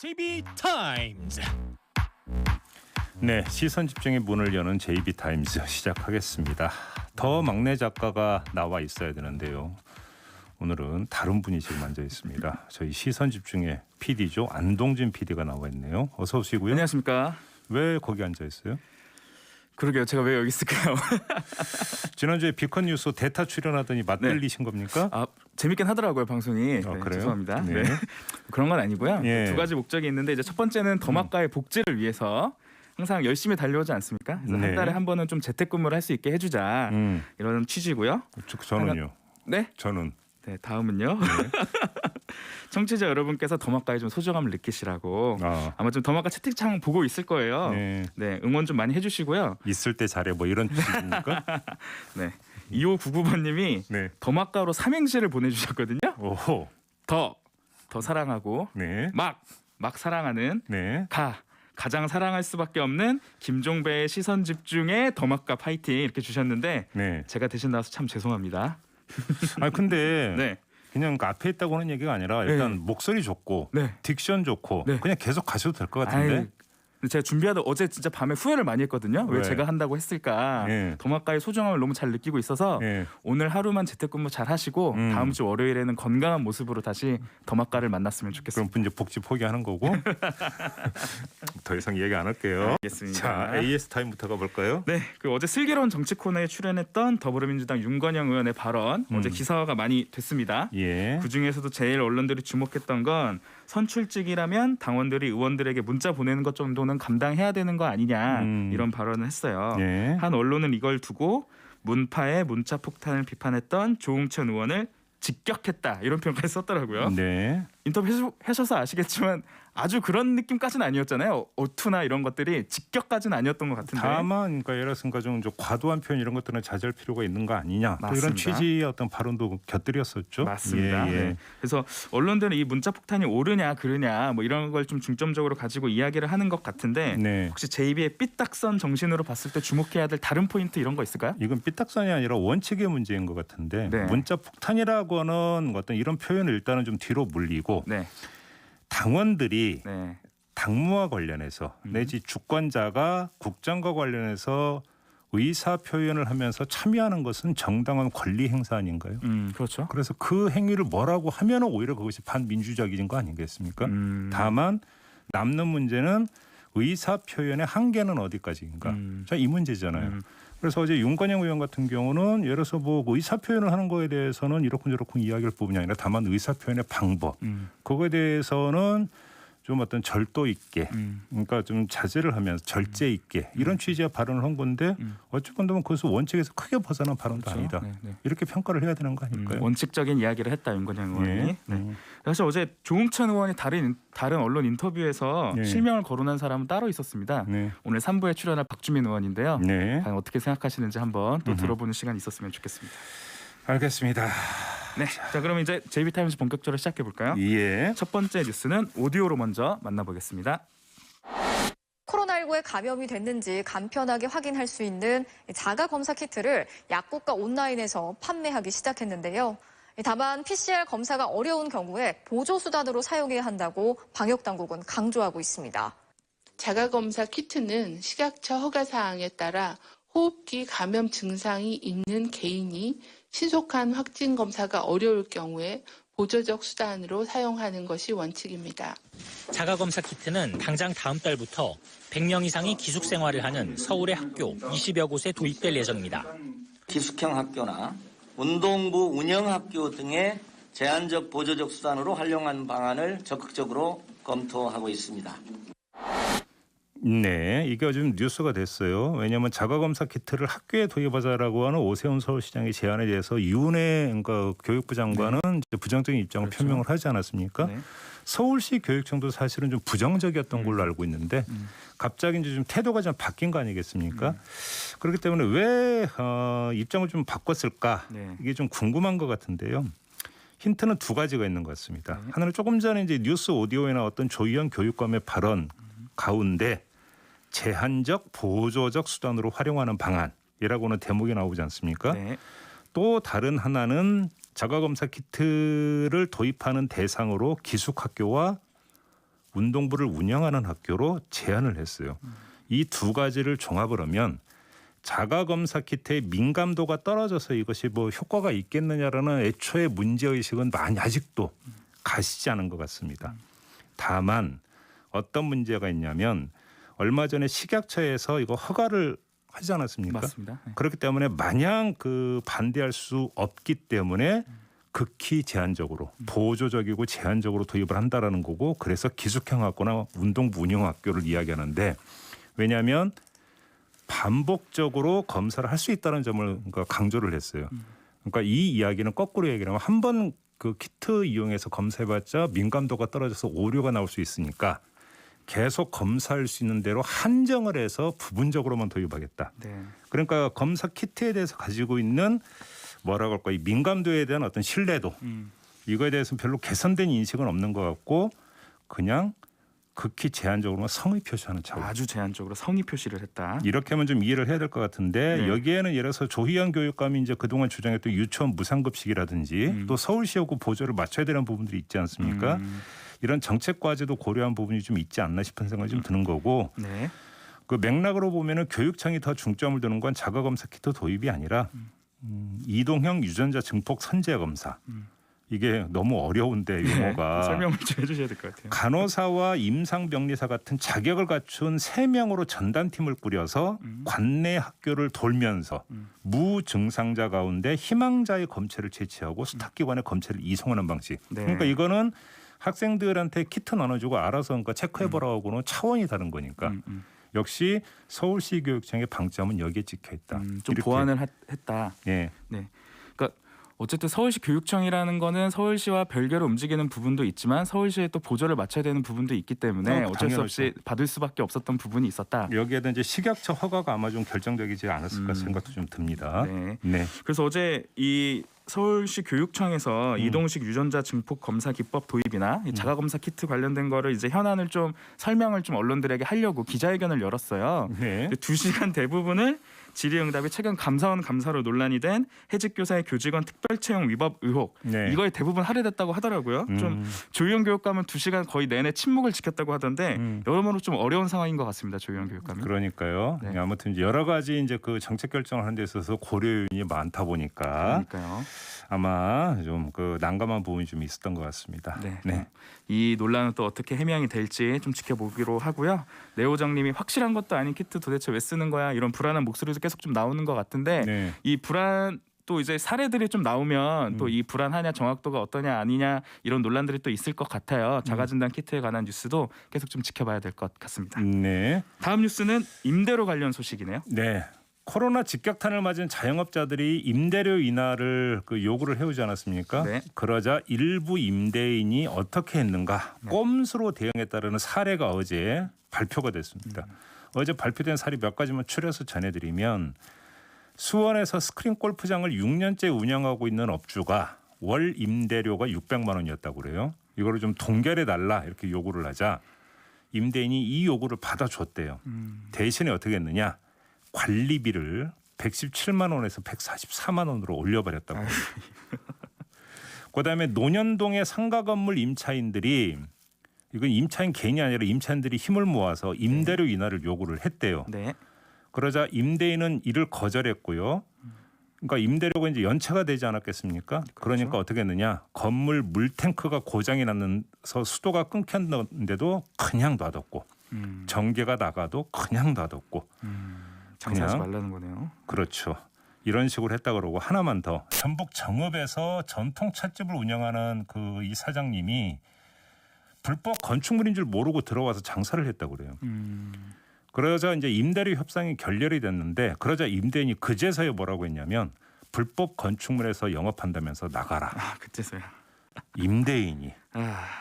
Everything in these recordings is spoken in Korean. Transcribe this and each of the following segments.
JB타임즈. 네, 시선 집중의 문을 여는 JB타임즈 시작하겠습니다. 더 막내 작가가 나와 있어야 되는데요. 오늘은 다른 분이 지금 앉아 있습니다. 저희 시선 집중의 PD죠. 안동진 PD가 나와 있네요. 어서 오시고요. 안녕하십니까. 왜 거기 앉아 있어요? 그러게요. 제가 왜 여기 있을까요? 지난주에 비컨 뉴스 대타 출연하더니 맞들리신 겁니까? 아, 재밌긴 하더라고요, 방송이. 네, 그래요? 죄송합니다. 네. 네. 그런 건 아니고요. 예. 두 가지 목적이 있는데 이제 첫 번째는 더마카의 복지를 위해서 항상 열심히 달려오지 않습니까? 그래서 네. 한 달에 한 번은 좀 재택근무를 할 수 있게 해주자 이런 취지고요. 저는요. 네? 저는. 네, 다음은요. 청취자 여러분께서 더마카에 좀 소중함을 느끼시라고 아마 좀 더마카 채팅창 보고 있을 거예요. 네. 네, 응원 좀 많이 해주시고요. 있을 때 잘해 뭐 이런 취지입니까? 네, 2599번님이 네. 더마카로 삼행시를 보내주셨거든요. 오호. 더 사랑하고 네. 막 사랑하는 네. 가장 사랑할 수밖에 없는 김종배의 시선 집중에 더마카 파이팅 이렇게 주셨는데 네. 제가 대신 나와서 참 죄송합니다. 아 근데 네. 그냥 그 앞에 있다고 하는 얘기가 아니라 일단 네. 목소리 좋고 네. 딕션 좋고 네. 그냥 계속 가셔도 될 것 같은데. 아이, 제가 준비하다 어제 진짜 밤에 후회를 많이 했거든요. 왜 왜? 제가 한다고 했을까. 예. 더마카의 소중함을 너무 잘 느끼고 있어서 예. 오늘 하루만 재택근무 잘 하시고 다음 주 월요일에는 건강한 모습으로 다시 더마카를 만났으면 좋겠습니다. 그럼 이제 복지 포기하는 거고. 더 이상 얘기 안 할게요. 알겠습니다. 자, AS 타임부터 가볼까요? 네, 그 어제 슬기로운 정치 코너에 출연했던 더불어민주당 윤건영 의원의 발언 어제 기사화가 많이 됐습니다. 예. 그 중에서도 제일 언론들이 주목했던 건 선출직이라면 당원들이 의원들에게 문자 보내는 것 정도는 감당해야 되는 거 아니냐 이런 발언을 했어요. 예. 한 언론은 이걸 두고 문파의 문자 폭탄을 비판했던 조응천 의원을 직격했다 이런 표현까지 썼더라고요. 네. 인터뷰 하셔서 아시겠지만 아주 그런 느낌까지는 아니었잖아요. 어투나 이런 것들이 직격까지는 아니었던 것 같은데. 다만 그러니까 예를 들어서 좀 과도한 표현 이런 것들은 자제할 필요가 있는 거 아니냐. 또 이런 맞습니다. 취지의 어떤 발언도 곁들였었죠. 맞습니다. 예, 예. 네. 그래서 언론들은 이 문자 폭탄이 옳으냐 그르냐 뭐 이런 걸 좀 중점적으로 가지고 이야기를 하는 것 같은데 네. 혹시 JB의 삐딱선 정신으로 봤을 때 주목해야 될 다른 포인트 이런 거 있을까요? 이건 삐딱선이 아니라 원칙의 문제인 것 같은데 네. 문자 폭탄이라고 하는 어떤 이런 표현을 일단은 좀 뒤로 물리고 네. 당원들이 네. 당무와 관련해서 내지 주권자가 국정과 관련해서 의사 표현을 하면서 참여하는 것은 정당한 권리 행사 아닌가요? 그렇죠. 그래서 그 행위를 뭐라고 하면 오히려 그것이 반민주적인 거 아니겠습니까? 다만 남는 문제는 의사 표현의 한계는 어디까지인가? 자, 이 문제잖아요. 그래서 어제 윤건영 의원 같은 경우는 예를 들어서 뭐 의사 표현을 하는 거에 대해서는 이러쿵저러쿵 이야기를 부분이 아니라 다만 의사 표현의 방법 그거에 대해서는 좀 어떤 절도 있게 그러니까 좀 자제를 하면서 절제 있게 이런 취지의 발언을 한 건데 어찌 본다면 그것은 원칙에서 크게 벗어난 발언도 그렇죠. 아니다. 네, 네. 이렇게 평가를 해야 되는 거 아닐까요? 원칙적인 이야기를 했다 윤건영 의원이. 예. 네. 사실 어제 조응천 의원이 다른 언론 인터뷰에서 네. 실명을 거론한 사람은 따로 있었습니다. 네. 오늘 3부에 출연할 박주민 의원인데요. 네. 과연 어떻게 생각하시는지 한번 또 들어보는 시간이 있었으면 좋겠습니다. 알겠습니다. 네, 자 그럼 이제 JB타임즈 본격적으로 시작해 볼까요? 예. 첫 번째 뉴스는 오디오로 먼저 만나보겠습니다. 코로나19에 감염이 됐는지 간편하게 확인할 수 있는 자가 검사 키트를 약국과 온라인에서 판매하기 시작했는데요. 다만 PCR 검사가 어려운 경우에 보조수단으로 사용해야 한다고 방역당국은 강조하고 있습니다. 자가검사 키트는 식약처 허가사항에 따라 호흡기 감염 증상이 있는 개인이 신속한 확진 검사가 어려울 경우에 보조적 수단으로 사용하는 것이 원칙입니다. 자가검사 키트는 당장 다음 달부터 100명 이상이 기숙생활을 하는 서울의 학교 20여 곳에 도입될 예정입니다. 기숙형 학교나 운동부 운영학교 등의 제한적 보조적 수단으로 활용하는 방안을 적극적으로 검토하고 있습니다. 네, 이게 요즘 뉴스가 됐어요. 왜냐하면 자가검사 키트를 학교에 도입하자라고 하는 오세훈 서울시장의 제안에 대해서 이은혜 그러니까 교육부 장관은 이제 부정적인 입장을 그렇죠. 표명을 하지 않았습니까? 네. 서울시 교육청도 사실은 좀 부정적이었던 걸로 알고 있는데 갑자기 이제 좀 태도가 좀 바뀐 거 아니겠습니까? 그렇기 때문에 왜 입장을 좀 바꿨을까? 네. 이게 좀 궁금한 것 같은데요. 힌트는 두 가지가 있는 것 같습니다. 하나는 조금 전에 이제 뉴스 오디오에 나왔던 조희연 교육감의 발언 가운데 제한적 보조적 수단으로 활용하는 방안이라고는 대목이 나오지 않습니까? 네. 또 다른 하나는 자가검사 키트를 도입하는 대상으로 기숙학교와 운동부를 운영하는 학교로 제안을 했어요. 이 두 가지를 종합을 하면 자가검사 키트의 민감도가 떨어져서 이것이 뭐 효과가 있겠느냐라는 애초에 문제의식은 많이 아직도 가시지 않은 것 같습니다. 다만 어떤 문제가 있냐면 얼마 전에 식약처에서 이거 허가를 하지 않았습니까? 맞습니다. 네. 그렇기 때문에 마냥 반대할 수 없기 때문에 극히 제한적으로 보조적이고 제한적으로 도입을 한다라는 거고 그래서 기숙형 학교나 운동부 운영 학교를 이야기하는데 왜냐하면 반복적으로 검사를 할 수 있다는 점을 강조를 했어요. 그러니까 이 이야기는 거꾸로 얘기하면 한 번 그 키트 이용해서 검사해봤자 민감도가 떨어져서 오류가 나올 수 있으니까 계속 검사할 수 있는 대로 한정을 해서 부분적으로만 도입하겠다. 네. 그러니까 검사 키트에 대해서 가지고 있는 뭐라고 할까 이 민감도에 대한 어떤 신뢰도 이거에 대해서는 별로 개선된 인식은 없는 것 같고 그냥 극히 제한적으로만 성의 표시하는 차원. 아주 제한적으로 성의 표시를 했다. 이렇게 하면 좀 이해를 해야 될 것 같은데 네. 여기에는 예를 들어서 조희연 교육감이 이제 그동안 주장했던 유치원 무상급식이라든지 또 서울시하고 보조를 맞춰야 되는 부분들이 있지 않습니까? 이런 정책 과제도 고려한 부분이 좀 있지 않나 싶은 생각이 좀 드는 거고 네. 그 맥락으로 보면은 교육청이 더 중점을 두는 건 자가검사 키트 도입이 아니라 이동형 유전자 증폭 선제 검사. 이게 너무 어려운데 용어가 네. 설명을 좀 해주셔야 될 것 같아요. 간호사와 임상병리사 같은 자격을 갖춘 3명으로 전담팀을 꾸려서 관내 학교를 돌면서 무증상자 가운데 희망자의 검체를 채취하고 수탁기관에 검체를 이송하는 방식. 네. 그러니까 이거는 학생들한테 키트 나눠주고 알아서 그러니까 체크해보라고는 차원이 다른 거니까. 역시 서울시 교육청의 방점은 여기에 찍혀 있다. 좀 이렇게. 보완을 했다. 예. 네. 그러니까 어쨌든 서울시 교육청이라는 거는 서울시와 별개로 움직이는 부분도 있지만 서울시에 또 보조를 맞춰야 되는 부분도 있기 때문에 어쩔 수 없이 받을 수밖에 없었던 부분이 있었다. 여기에도 이제 식약처 허가가 아마 좀 결정적이지 않았을까 생각도 좀 듭니다. 네. 네. 그래서 어제 이 서울시 교육청에서 이동식 유전자 증폭 검사 기법 도입이나 이 자가 검사 키트 관련된 거를 이제 현안을 좀 설명을 좀 언론들에게 하려고 기자회견을 열었어요. 네. 2시간 대부분을 질의응답이 최근 감사원 감사로 논란이 된 해직 교사의 교직원 특별 채용 위법 의혹 네. 이거에 대부분 할애됐다고 하더라고요. 좀 조희연 교육감은 2시간 거의 내내 침묵을 지켰다고 하던데 여러모로 좀 어려운 상황인 것 같습니다. 조희연 교육감은. 그러니까요. 네. 아무튼 이제 여러 가지 이제 그 정책 결정을 하는 데 있어서 고려 요인이 많다 보니까 그러니까요. 아마 좀 그 난감한 부분이 좀 있었던 것 같습니다. 네. 이 논란은 또 어떻게 해명이 될지 좀 지켜보기로 하고요. 내호정님이 확실한 것도 아닌 키트 도대체 왜 쓰는 거야? 이런 불안한 목소리도 계속 좀 나오는 것 같은데 네. 이 불안 또 이제 사례들이 좀 나오면 또 이 불안하냐 정확도가 어떠냐 아니냐 이런 논란들이 또 있을 것 같아요. 자가진단 키트에 관한 뉴스도 계속 좀 지켜봐야 될 것 같습니다. 네. 다음 뉴스는 임대료 관련 소식이네요. 네. 코로나 직격탄을 맞은 자영업자들이 임대료 인하를 요구를 해오지 않았습니까? 네. 그러자 일부 임대인이 어떻게 했는가 꼼수로 대응했다는 사례가 어제 발표가 됐습니다. 어제 발표된 사례 몇 가지만 추려서 전해드리면 수원에서 스크린 골프장을 6년째 운영하고 있는 업주가 월 임대료가 600만 원이었다고 그래요. 이거를 좀 동결해 달라 이렇게 요구를 하자 임대인이 이 요구를 받아줬대요. 대신에 어떻게 했느냐? 관리비를 117만 원에서 144만 원으로 올려버렸다고. 그다음에 논현동의 상가 건물 임차인들이 이건 임차인 개인이 아니라 임차인들이 힘을 모아서 임대료 인하를 요구를 했대요. 네. 그러자 임대인은 이를 거절했고요. 그러니까 임대료가 이제 연체가 되지 않았겠습니까? 그러니까 어떻게 했느냐? 건물 물탱크가 고장이 나서 수도가 끊겼는데도 그냥 놔뒀고 전기가 나가도 그냥 놔뒀고 장사하지 그냥? 말라는 거네요. 그렇죠. 이런 식으로 했다 그러고 하나만 더 전북 정읍에서 전통 찻집을 운영하는 그 이 사장님이 불법 건축물인 줄 모르고 들어와서 장사를 했다고 그래요. 그러자 이제 임대료 협상이 결렬이 됐는데 그러자 임대인이 그제서야 뭐라고 했냐면 불법 건축물에서 영업한다면서 나가라. 아 그때서야. 임대인이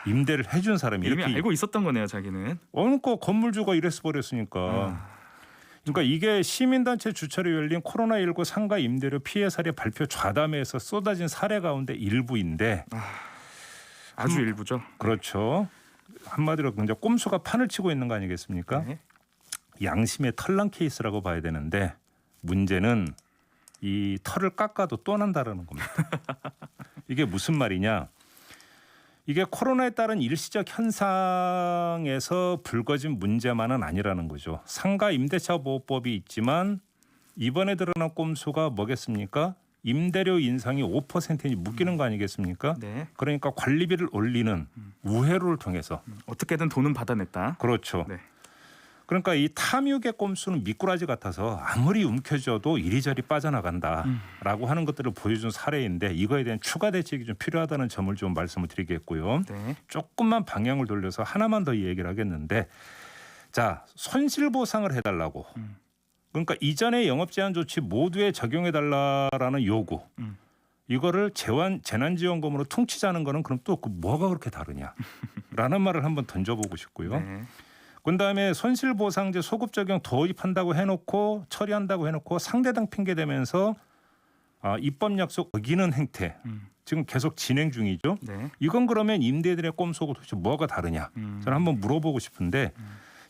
임대를 해준 사람이 이미 이렇게 알고 있었던 거네요, 자기는. 그러니까 건물주가 이랬어 버렸으니까. 그러니까 이게 시민단체 주최로 열린 코로나19 상가 임대료 피해 사례 발표 좌담회에서 쏟아진 사례 가운데 일부인데 아주 일부죠. 그렇죠. 한마디로 이제 꼼수가 판을 치고 있는 거 아니겠습니까? 네. 양심의 털난 케이스라고 봐야 되는데 문제는 이 털을 깎아도 또 난다라는 겁니다. 이게 무슨 말이냐? 이게 코로나에 따른 일시적 현상에서 불거진 문제만은 아니라는 거죠. 상가 임대차 보호법이 있지만 이번에 드러난 꼼수가 뭐겠습니까? 임대료 인상이 5%니 묶이는 거 아니겠습니까? 네. 그러니까 관리비를 올리는 우회로를 통해서 어떻게든 돈은 받아냈다. 그렇죠. 네. 그러니까 이 탐욕의 꼼수는 미꾸라지 같아서 아무리 움켜쥐어도 이리저리 빠져나간다라고 하는 것들을 보여준 사례인데 이거에 대한 추가 대책이 좀 필요하다는 점을 좀 말씀을 드리겠고요. 네. 조금만 방향을 돌려서 하나만 더 얘기를 하겠는데 자 손실보상을 해달라고 그러니까 이전의 영업제한 조치 모두에 적용해달라라는 요구 이거를 재난지원금으로 퉁치자는 거는 그럼 또 뭐가 그렇게 다르냐라는 말을 한번 던져보고 싶고요. 네. 그다음에 손실보상제 소급 적용 도입한다고 해놓고 처리한다고 해놓고 상대당 핑계대면서 입법 약속 어기는 행태 지금 계속 진행 중이죠. 네. 이건 그러면 임대들의 꼼수하고 도대체 뭐가 다르냐 저는 한번 물어보고 싶은데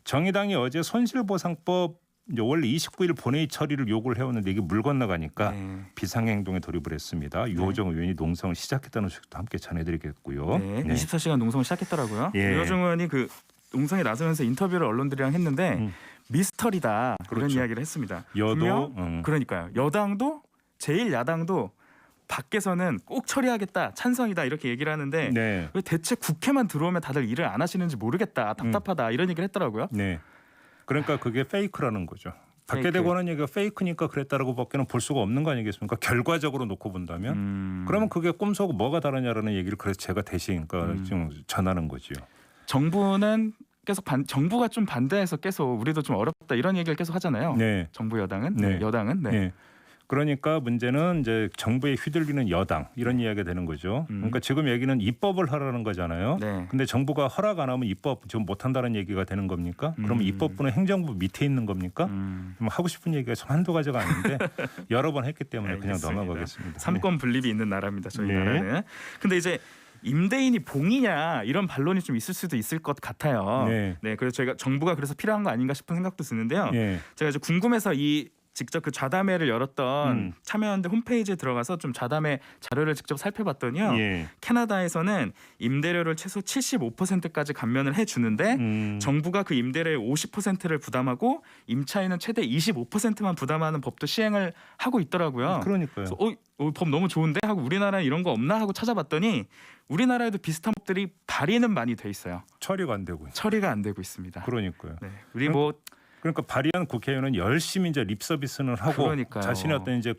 정의당이 어제 손실보상법 이제 원래 29일 본회의 처리를 요구를 해왔는데 이게 물 건너가니까 네. 비상행동에 돌입을 했습니다. 유호정 의원이 농성을 시작했다는 소식도 함께 전해드리겠고요. 네. 24시간 농성을 시작했더라고요. 예. 유호정 의원이 그 농성에 나서면서 인터뷰를 언론들이랑 했는데 미스터리다 그렇죠. 이런 이야기를 했습니다. 여도 분명 그러니까요. 여당도 제1야당도 밖에서는 꼭 처리하겠다 찬성이다 이렇게 얘기를 하는데 네. 왜 대체 국회만 들어오면 다들 일을 안 하시는지 모르겠다 답답하다 이런 얘기를 했더라고요. 네. 그러니까 그게 페이크라는 거죠. 밖에 페이크. 대고 하는 얘기가 페이크니까 그랬다라고밖에는 볼 수가 없는 거 아니겠습니까? 결과적으로 놓고 본다면 그러면 그게 꼼수하고 뭐가 다르냐라는 얘기를 그래서 제가 대신 그러니까 지금 전하는 거죠. 정부는 계속 정부가 좀 반대해서 계속 우리도 좀 어렵다 이런 얘기를 계속 하잖아요. 네. 정부 여당은 네. 여당은 네. 네. 그러니까 문제는 이제 정부에 휘둘리는 여당 이런 이야기가 되는 거죠. 그러니까 지금 얘기는 입법을 하라는 거잖아요. 네. 근데 정부가 허락 안 하면 입법 지금 못 한다는 얘기가 되는 겁니까? 그러면 입법부는 행정부 밑에 있는 겁니까? 그럼 하고 싶은 얘기가 좀 한두 가지가 아닌데 여러 번 했기 때문에 그냥 알겠습니다. 넘어가겠습니다. 삼권 분립이 있는 나라입니다. 저희 네. 나라는. 근데 이제 임대인이 봉이냐 이런 반론이 좀 있을 수도 있을 것 같아요. 네. 네, 그래서 저희가 정부가 그래서 필요한 거 아닌가 싶은 생각도 드는데요. 네. 제가 이제 궁금해서 직접 그 좌담회를 열었던 참여연대 홈페이지에 들어가서 좀 좌담회 자료를 직접 살펴봤더니요. 예. 캐나다에서는 임대료를 최소 75%까지 감면을 해주는데 정부가 그 임대료의 50%를 부담하고 임차인은 최대 25%만 부담하는 법도 시행을 하고 있더라고요. 그러니까요. 그래서 법 너무 좋은데 하고 우리나라에 이런 거 없나 하고 찾아봤더니 우리나라에도 비슷한 법들이 발의는 많이 돼 있어요. 처리가 안 되고 처리가 안 되고 있습니다. 그러니까요. 네, 우리 뭐 그러니까 발의한 국회의원은 열심히 이제 립 서비스는 하고 그러니까요. 자신의 어떤 이제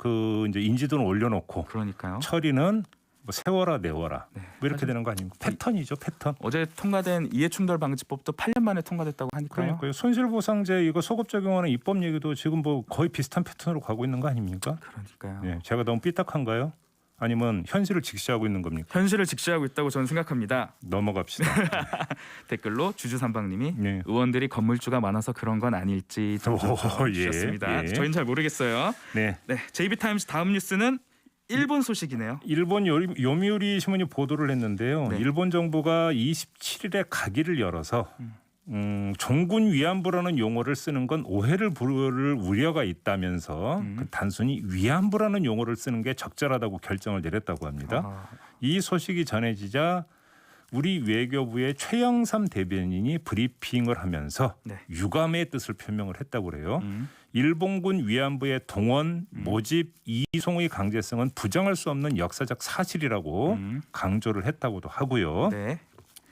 인지도는 올려놓고 그러니까요. 처리는 뭐 세워라 내워라 네. 뭐 이렇게 되는 거 아닙니까? 패턴이죠, 패턴. 어제 통과된 이해충돌 방지법도 8년 만에 통과됐다고 하니까요. 그러니까요. 손실보상제 이거 소급 적용하는 입법 얘기도 지금 뭐 거의 비슷한 패턴으로 가고 있는 거 아닙니까? 그러니까요. 네, 제가 너무 삐딱한가요? 아니면 현실을 직시하고 있는 겁니까? 현실을 직시하고 있다고 저는 생각합니다. 넘어갑시다. 댓글로 주주삼방님이 네. 의원들이 건물주가 많아서 그런 건 아닐지 좀 예, 주셨습니다. 예. 저희는 잘 모르겠어요. 네. 네, JB타임즈 다음 뉴스는 일본 소식이네요. 일본 요미우리 신문이 보도를 했는데요. 네. 일본 정부가 27일에 가기를 열어서 종군 위안부라는 용어를 쓰는 건 오해를 부를 우려가 있다면서 그 단순히 위안부라는 용어를 쓰는 게 적절하다고 결정을 내렸다고 합니다. 이 소식이 전해지자 우리 외교부의 최영삼 대변인이 브리핑을 하면서 네. 유감의 뜻을 표명을 했다고 그래요. 일본군 위안부의 동원, 모집, 이송의 강제성은 부정할 수 없는 역사적 사실이라고 강조를 했다고도 하고요. 네.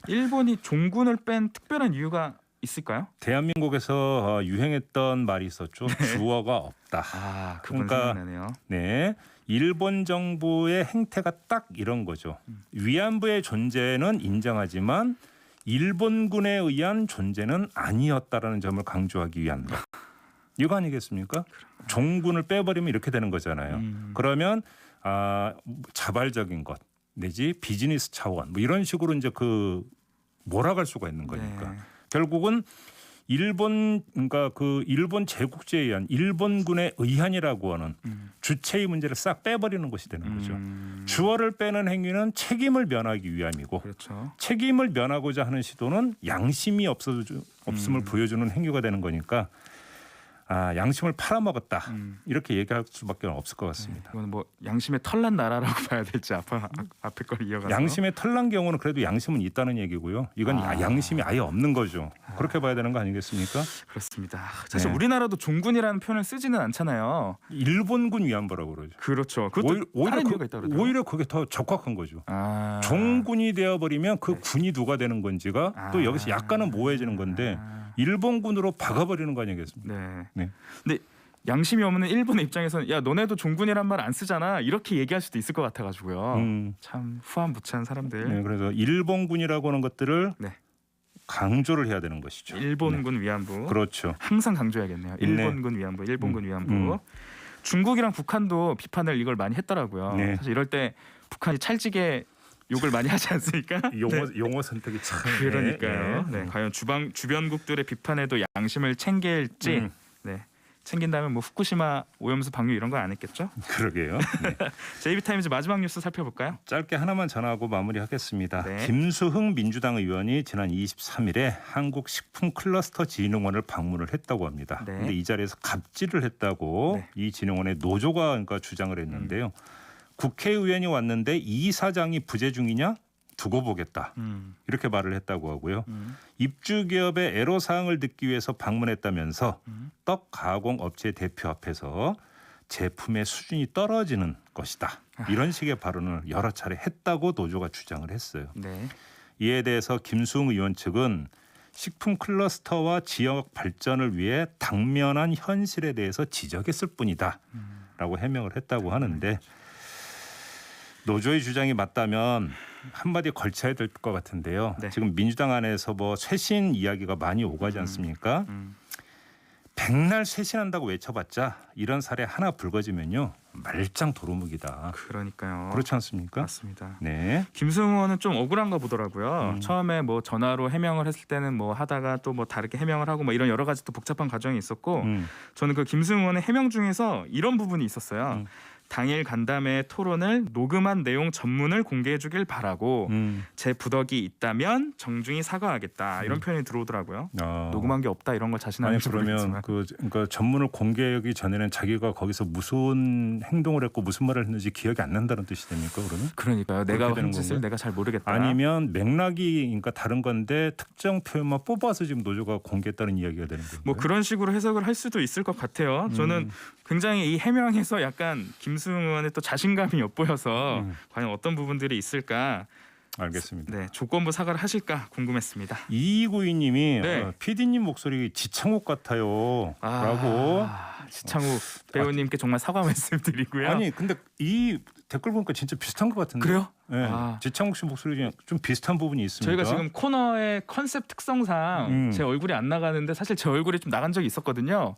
일본이 종군을 뺀 특별한 이유가 있을까요? 대한민국에서 유행했던 말이 있었죠. 주어가 없다. 그분 그러니까 생각나네요. 네, 일본 정부의 행태가 딱 이런 거죠. 위안부의 존재는 인정하지만 일본군에 의한 존재는 아니었다라는 점을 강조하기 위한 것. 이거 아니겠습니까? 종군을 빼버리면 이렇게 되는 거잖아요. 그러면 자발적인 것 내지 비즈니스 차원 뭐 이런 식으로 이제 몰아갈 수가 있는 거니까. 네. 결국은 그러니까 일본 제국주의에 의한 일본군의 의한이라고 하는 주체의 문제를 싹 빼버리는 것이 되는 거죠. 주어를 빼는 행위는 책임을 면하기 위함이고 그렇죠. 책임을 면하고자 하는 시도는 양심이 없음을 보여주는 행위가 되는 거니까 양심을 팔아먹었다 이렇게 얘기할 수밖에 없을 것 같습니다. 이건 뭐 양심의 털난 나라라고 봐야 될지 앞에 걸 이어가서. 양심의 털난 경우는 그래도 양심은 있다는 얘기고요. 이건 양심이 아예 없는 거죠. 그렇게 봐야 되는 거 아니겠습니까? 그렇습니다. 사실 네. 우리나라도 종군이라는 표현을 쓰지는 않잖아요. 일본군 위안부라고 그러죠. 그렇죠. 그것도 다른 이유가 있다고 그러더라고요. 오히려 그게 더 적확한 거죠. 종군이 되어버리면 그 군이 누가 되는 건지가 또 여기서 약간은 모호해지는 건데 일본군으로 박아버리는 거 아니겠습니까? 네. 근데 양심이 없는 일본의 입장에서는 야 너네도 종군이란 말 안 쓰잖아 이렇게 얘기할 수도 있을 것 같아가지고요. 참 후한무치한 사람들. 네, 그래서 일본군이라고 하는 것들을 네. 강조를 해야 되는 것이죠. 일본군 위안부. 그렇죠. 항상 강조해야겠네요. 일본군 위안부, 일본군 위안부. 중국이랑 북한도 비판을 이걸 많이 했더라고요. 네. 사실 이럴 때 북한이 찰지게 욕을 많이 하지 않습니까? 용어 선택이 참. 그러니까요. 네. 과연 주변국들의 비판에도 양심을 챙길지. 네. 챙긴다면 뭐 후쿠시마 오염수 방류 이런 거 안 했겠죠? 그러게요. 네. JB타임즈 마지막 뉴스 살펴볼까요? 짧게 하나만 전하고 마무리하겠습니다. 네. 김수흥 민주당 의원이 지난 23일에 한국식품클러스터진흥원을 방문을 했다고 합니다. 네. 근데 이 자리에서 갑질을 했다고 네. 이 진흥원의 노조가 그러니까 주장을 했는데요. 국회의원이 왔는데 이 이사장이 부재 중이냐? 두고 보겠다. 이렇게 말을 했다고 하고요. 입주 기업의 애로사항을 듣기 위해서 방문했다면서 떡 가공 업체 대표 앞에서 제품의 수준이 떨어지는 것이다. 이런 식의 발언을 여러 차례 했다고 노조가 주장을 했어요. 네. 이에 대해서 김수흥 의원 측은 식품 클러스터와 지역 발전을 위해 당면한 현실에 대해서 지적했을 뿐이다. 라고 해명을 했다고 하는데 노조의 주장이 맞다면 한마디 걸쳐야 될 것 같은데요. 네. 지금 민주당 안에서 뭐 쇄신 이야기가 많이 오가지 않습니까? 백날 쇄신한다고 외쳐봤자 이런 사례 하나 불거지면요. 말짱 도루묵이다. 그러니까요. 그렇지 않습니까? 맞습니다. 네. 김승우 의원은 좀 억울한가 보더라고요. 처음에 뭐 전화로 해명을 했을 때는 뭐 하다가 또 뭐 다르게 해명을 하고 뭐 이런 여러 가지 또 복잡한 과정이 있었고 저는 그 김승우 의원의 해명 중에서 이런 부분이 있었어요. 당일 간담회 토론을 녹음한 내용 전문을 공개해 주길 바라고 제 부덕이 있다면 정중히 사과하겠다 이런 표현이 들어오더라고요. 녹음한 게 없다 이런 걸 아니 자신하는지 그러면 모르겠지만 그러니까 전문을 공개하기 전에는 자기가 거기서 무슨 행동을 했고 무슨 말을 했는지 기억이 안 난다는 뜻이 됩니까 그러면? 그러니까요. 내가 그렇게 되는 한 짓을 건가요? 내가 잘 모르겠다. 아니면 맥락이 그러니까 다른 건데 특정 표현만 뽑아서 지금 노조가 공개했다는 이야기가 되는 거예요. 뭐 그런 식으로 해석을 할 수도 있을 것 같아요. 저는 굉장히 이 해명에서 약간 김수흥 의원의 또 자신감이 엿보여서 과연 어떤 부분들이 있을까. 알겠습니다. 네, 조건부 사과를 하실까 궁금했습니다. 2292님이 네. PD님 목소리 지창욱 같아요. 라고. 지창욱 배우님께 정말 사과 말씀드리고요. 아니 근데 이 댓글 보니까 진짜 비슷한 것 같은데. 그래요? 네. 지창욱 씨 목소리 중에 좀 비슷한 부분이 있습니다. 저희가 지금 코너의 컨셉 특성상 제 얼굴이 안 나가는데 사실 제 얼굴이 좀 나간 적이 있었거든요.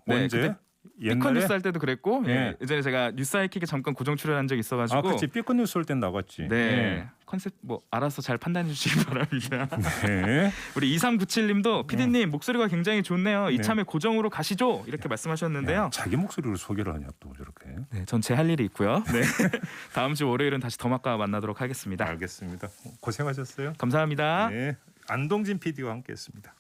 네, 언제? 삐컨 뉴스 할 때도 그랬고 네. 예전에 제가 뉴스 하이킥에 잠깐 고정 출연한 적이 있어가지고 그렇지. 삐컨 뉴스 할 땐 나갔지. 네. 컨셉 뭐 알아서 잘 판단해 주시기 바랍니다. 네. 우리 2397님도 PD님 목소리가 굉장히 좋네요. 이참에 고정으로 가시죠. 이렇게 말씀하셨는데요. 자기 목소리로 소개를 하냐 또 저렇게. 네, 전 제 할 일이 있고요. 네. 다음 주 월요일은 다시 더마과 만나도록 하겠습니다. 알겠습니다. 고생하셨어요. 감사합니다. 네. 안동진 PD와 함께했습니다.